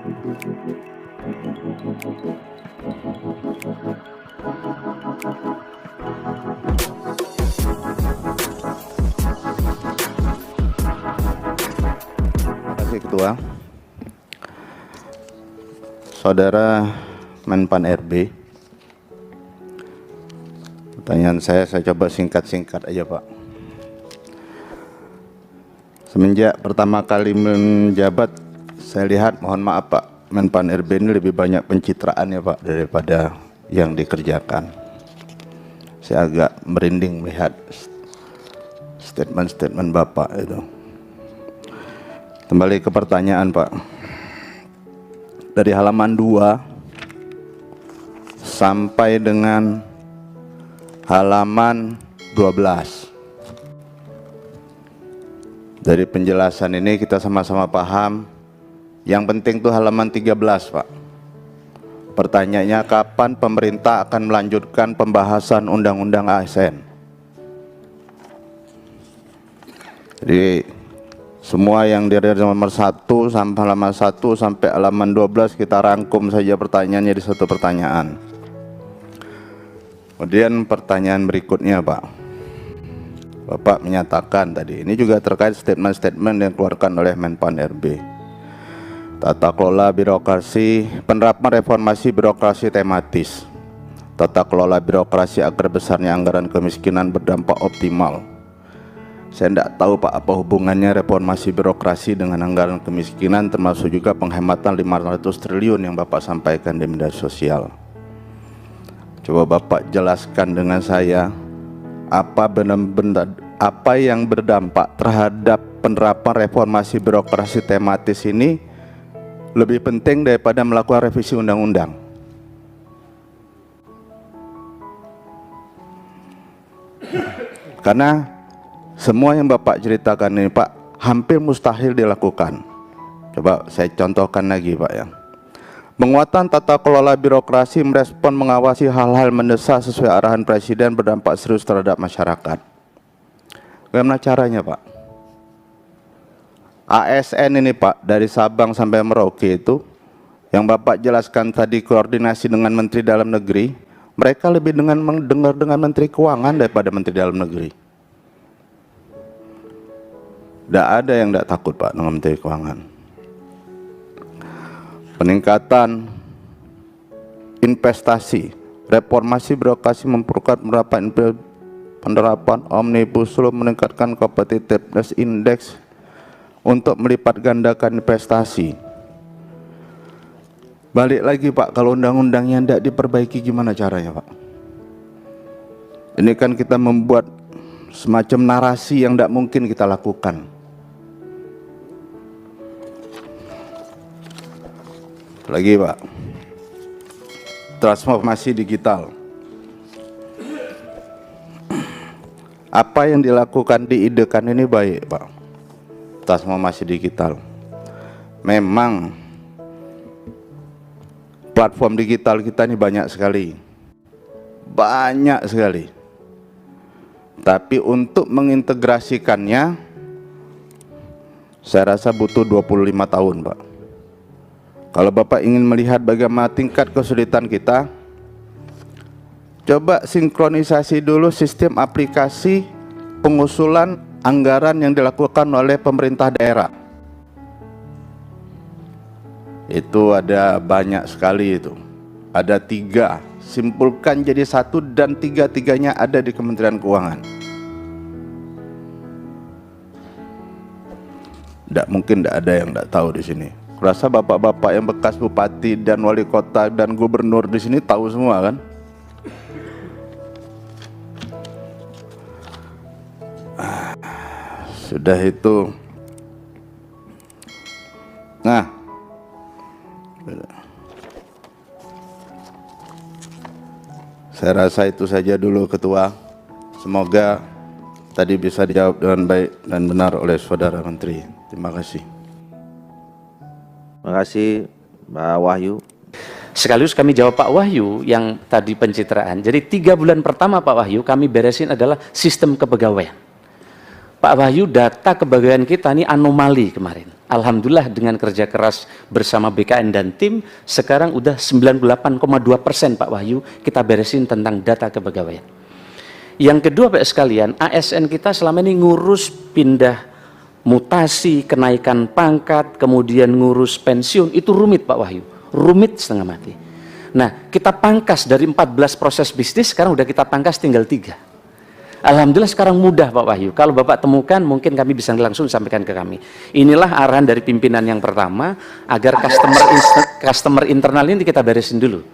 Terima kasih Ketua. Saudara Menpan RB, pertanyaan saya coba singkat-singkat aja Pak. Semenjak pertama kali menjabat, saya lihat, mohon maaf Pak, Menpan RB ini lebih banyak pencitraan ya Pak daripada yang dikerjakan. Saya agak merinding melihat statement-statement Bapak itu. Kembali ke pertanyaan Pak. Dari halaman 2 sampai dengan halaman 12. Dari penjelasan ini kita sama-sama paham, yang penting tuh halaman 13 Pak. Pertanyaannya, kapan pemerintah akan melanjutkan pembahasan Undang-Undang ASN? Jadi semua yang dari nomor 1 sampai halaman 1 sampai halaman 12 kita rangkum saja pertanyaannya di satu pertanyaan. Kemudian pertanyaan berikutnya Pak. Bapak menyatakan tadi, ini juga terkait statement-statement yang dikeluarkan oleh Menpan RB. Tata kelola birokrasi, penerapan reformasi birokrasi tematis. Tata kelola birokrasi agar besarnya anggaran kemiskinan berdampak optimal. Saya tidak tahu Pak apa hubungannya reformasi birokrasi dengan anggaran kemiskinan, termasuk juga penghematan 500 triliun yang Bapak sampaikan di media sosial. Coba Bapak jelaskan dengan saya, apa benar-benar apa yang berdampak terhadap penerapan reformasi birokrasi tematis ini lebih penting daripada melakukan revisi undang-undang. Karena semua yang Bapak ceritakan ini Pak hampir mustahil dilakukan. Coba saya contohkan lagi Pak ya. Penguatan tata kelola birokrasi merespon mengawasi hal-hal mendesak sesuai arahan Presiden berdampak serius terhadap masyarakat. Bagaimana caranya Pak? ASN ini Pak, dari Sabang sampai Merauke itu, yang Bapak jelaskan tadi koordinasi dengan Menteri Dalam Negeri, mereka lebih mendengar dengan Menteri Keuangan daripada Menteri Dalam Negeri. Tidak ada yang tidak takut Pak dengan Menteri Keuangan. Peningkatan investasi, reformasi birokrasi memperkuat penerapan omnibus law, meningkatkan competitiveness index untuk melipat gandakan investasi. Balik lagi Pak, kalau undang-undangnya tidak diperbaiki gimana caranya Pak? Ini kan kita membuat semacam narasi yang tidak mungkin kita lakukan. Lagi Pak, transformasi digital. Apa yang dilakukan, diidekan ini baik Pak, transformasi digital. Memang platform digital kita ini banyak sekali. Tapi untuk mengintegrasikannya, saya rasa butuh 25 tahun Pak. Kalau Bapak ingin melihat bagaimana tingkat kesulitan kita, coba sinkronisasi dulu sistem aplikasi pengusulan anggaran yang dilakukan oleh pemerintah daerah. Itu ada banyak sekali itu. Ada 3, simpulkan jadi 1 dan 3-tiganya ada di Kementerian Keuangan. Tidak mungkin tidak ada yang tidak tahu di sini. Kurasa bapak-bapak yang bekas bupati dan wali kota dan gubernur di sini tahu semua kan? Sudah itu. Nah, saya rasa itu saja dulu Ketua. Semoga tadi bisa dijawab dengan baik dan benar oleh Saudara Menteri. Terima kasih. Terima kasih Pak Wahyu. Sekaligus kami jawab Pak Wahyu yang tadi pencitraan. Jadi 3 bulan pertama Pak Wahyu kami beresin adalah sistem kepegawaian. Pak Wahyu, data kepegawaian kita ini anomali kemarin. Alhamdulillah dengan kerja keras bersama BKN dan tim, sekarang udah 98,2% Pak Wahyu kita beresin tentang data kepegawaian. Yang kedua Pak sekalian, ASN kita selama ini ngurus pindah mutasi, kenaikan pangkat, kemudian ngurus pensiun, itu rumit Pak Wahyu, rumit setengah mati. Nah, kita pangkas dari 14 proses bisnis, sekarang udah kita pangkas tinggal 3. Alhamdulillah sekarang mudah Pak Wahyu. Kalau Bapak temukan mungkin kami bisa langsung sampaikan ke kami. Inilah arahan dari pimpinan yang pertama agar customer internal ini kita beresin dulu.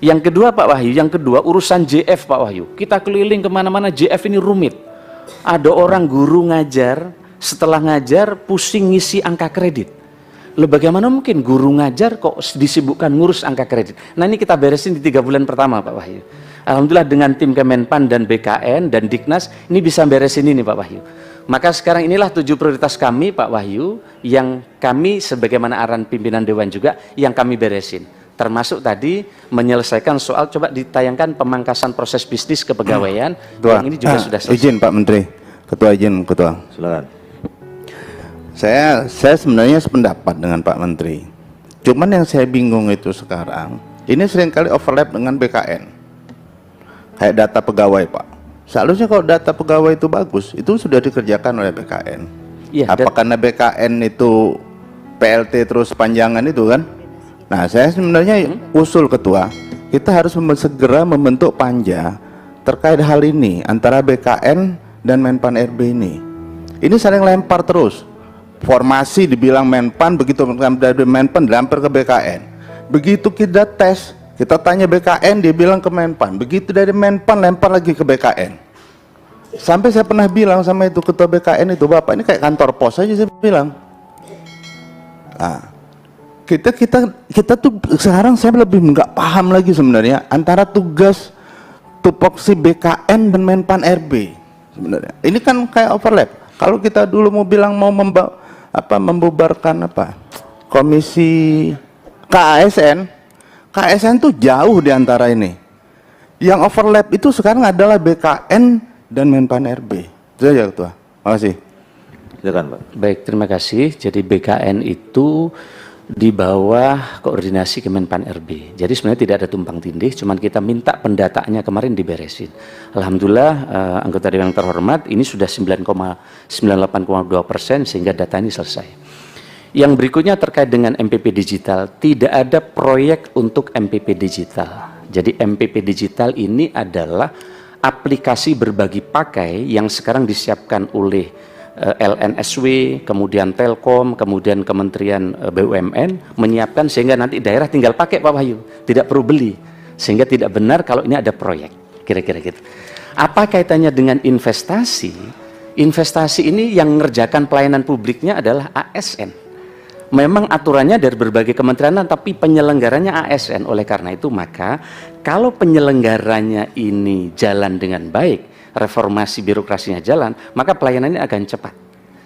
Yang kedua Pak Wahyu, urusan JF Pak Wahyu. Kita keliling kemana-mana, JF ini rumit. Ada orang guru ngajar, setelah ngajar pusing ngisi angka kredit. Loh bagaimana mungkin guru ngajar kok disibukkan ngurus angka kredit? Nah ini kita beresin di 3 bulan pertama Pak Wahyu. Alhamdulillah dengan tim Kemenpan dan BKN dan Diknas ini bisa beresin ini Pak Wahyu. Maka sekarang inilah 7 prioritas kami Pak Wahyu yang kami sebagaimana arahan pimpinan Dewan juga yang kami beresin. Termasuk tadi menyelesaikan soal, coba ditayangkan pemangkasan proses bisnis kepegawaian yang ini juga sudah selesai. Izin Pak Menteri, Ketua izin Ketua. Silakan. Saya sebenarnya sependapat dengan Pak Menteri. Cuman yang saya bingung itu sekarang, ini seringkali overlap dengan BKN. Kayak data pegawai Pak. Seharusnya kalau data pegawai itu bagus, itu sudah dikerjakan oleh BKN. Iya, apa karena BKN itu PLT terus panjangan itu kan? Nah saya sebenarnya usul Ketua, kita harus segera membentuk panja terkait hal ini antara BKN dan Menpan RB ini. Ini saling lempar terus. Formasi dibilang Menpan, begitu dari Menpan dilempar ke BKN. Begitu kita tes, kita tanya BKN, dia bilang ke Menpan. Begitu dari Menpan lempar lagi ke BKN. Sampai saya pernah bilang sama itu ketua BKN itu, Bapak ini kayak kantor pos aja saya bilang. Nah, kita tuh sekarang saya lebih nggak paham lagi sebenarnya antara tugas tupoksi BKN dan Menpan RB sebenarnya. Ini kan kayak overlap. Kalau kita dulu mau bilang mau membubarkan komisi KASN tuh jauh di antara ini. Yang overlap itu sekarang adalah BKN dan Menpan RB. Itu saja Ketua. Terima kasih. Silakan Pak. Baik, terima kasih. Jadi BKN itu di bawah koordinasi Kemenpan RB. Jadi sebenarnya tidak ada tumpang tindih, cuman kita minta pendataannya kemarin diberesin. Alhamdulillah anggota Dewan yang terhormat ini sudah 98,2% sehingga data ini selesai. Yang berikutnya terkait dengan MPP digital, tidak ada proyek untuk MPP digital. Jadi MPP digital ini adalah aplikasi berbagi pakai yang sekarang disiapkan oleh LNSW, kemudian Telkom, kemudian Kementerian BUMN menyiapkan sehingga nanti daerah tinggal pakai Pak Wahyu, tidak perlu beli. Sehingga tidak benar kalau ini ada proyek, kira-kira gitu. Apa kaitannya dengan investasi? Investasi ini yang mengerjakan pelayanan publiknya adalah ASN. Memang aturannya dari berbagai kementerian, tapi penyelenggaranya ASN. Oleh karena itu maka kalau penyelenggaranya ini jalan dengan baik, reformasi birokrasinya jalan, maka pelayanan ini akan cepat.